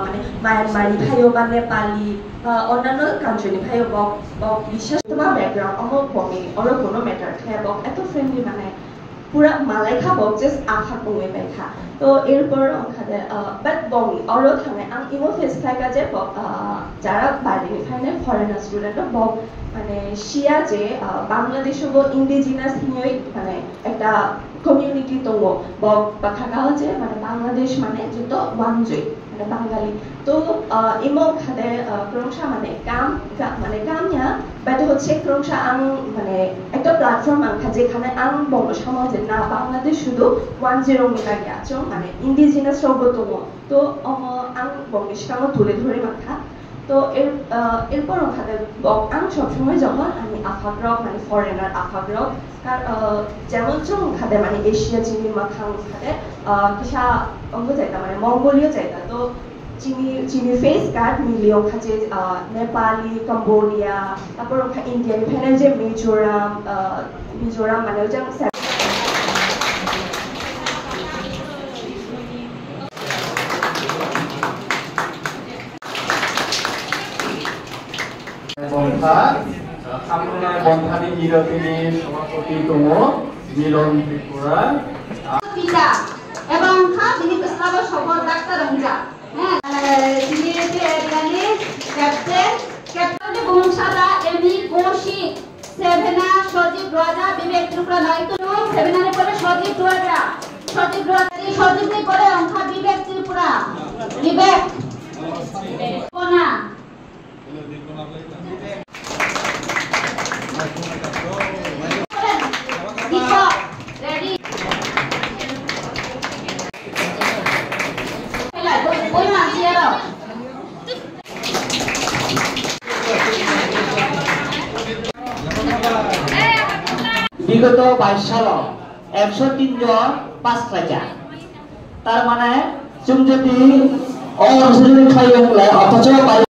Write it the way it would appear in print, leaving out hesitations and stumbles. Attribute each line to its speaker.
Speaker 1: মানে মায়ানমারি ভাইও বা নেপালি অন্যান্য কান্ট্রি ভাইও বক বিশেষ তোমার ব্যাকগ্রাউন্ড অমক বমি অলো কোনো ম্যাটার খায় বক এত ফ্রেন্ডলি মানে পুরা মালাইখা bok just akha kongwe baikha to erpor onkhade but bong oro thane ang imo face thaika je jara bari ni phane foreigner student bok মানে শিয়া যে বাংলাদেশে ইন্ডিজিনাস নিয়ে মানে একটা কমিউনিটি তো বক বা থাকা হচ্ছে মানে বাংলাদেশ মানে যত ওয়ানজয় মানে বাঙালি তো ইমো খাদে ক্রংশা মানে কাম মানে কাময়া বাট হচ্ছে ক্রংশা আং মানে একটা প্ল্যাটফর্ম আংখা যেখানে আং বঙ্গ সমাজে না বাংলাদেশ শুধু 10 মিটার আছে মানে ইন্ডিজিনাস সর্বতম তো আং বঙ্গেশ কাম তুলে ধরে মাথা তো এরপর ওখানে আং সবসময় যখন আমি আফাগ্রক মানে ফরেনার আফাগ্রক যেমন চং খাদে মানে এশিয়া চিনি মাখাং খাদে কিসা অঙ্গ চাইতা মানে মঙ্গোলীয় চাইতা তো চিনি ফেস কার্ড মিলিও খাচ্ছে নেপালি কম্বোডিয়া তারপর ওখানে ইন্ডিয়ান ফেনে যে মিজোরাম মানে ওই যে
Speaker 2: বন্থা সামনে বন্থানি নিরতিনি সভাপতি দङ মিলন ত্রিপুরা
Speaker 3: পিতা এবং তিনি প্রস্তাব সফল ডাক্তার রঞ্জা তিনি এরিয়ানি ক্যাপ্টেন বংশাদা এমি কৌশিক সেভেনা সজীব রাজা বিবেক ত্রিপুরা নাইতো সেভেনারে পরে সজীব রাজা সজীবনি পরে অংখা বিবেক ত্রিপুরা বিবেক কোনা
Speaker 4: বিগত 22 সালত 103 জন পাস খাইছা তার মানে তুমি যদি অংশগ্রহণ খাইবে অথচ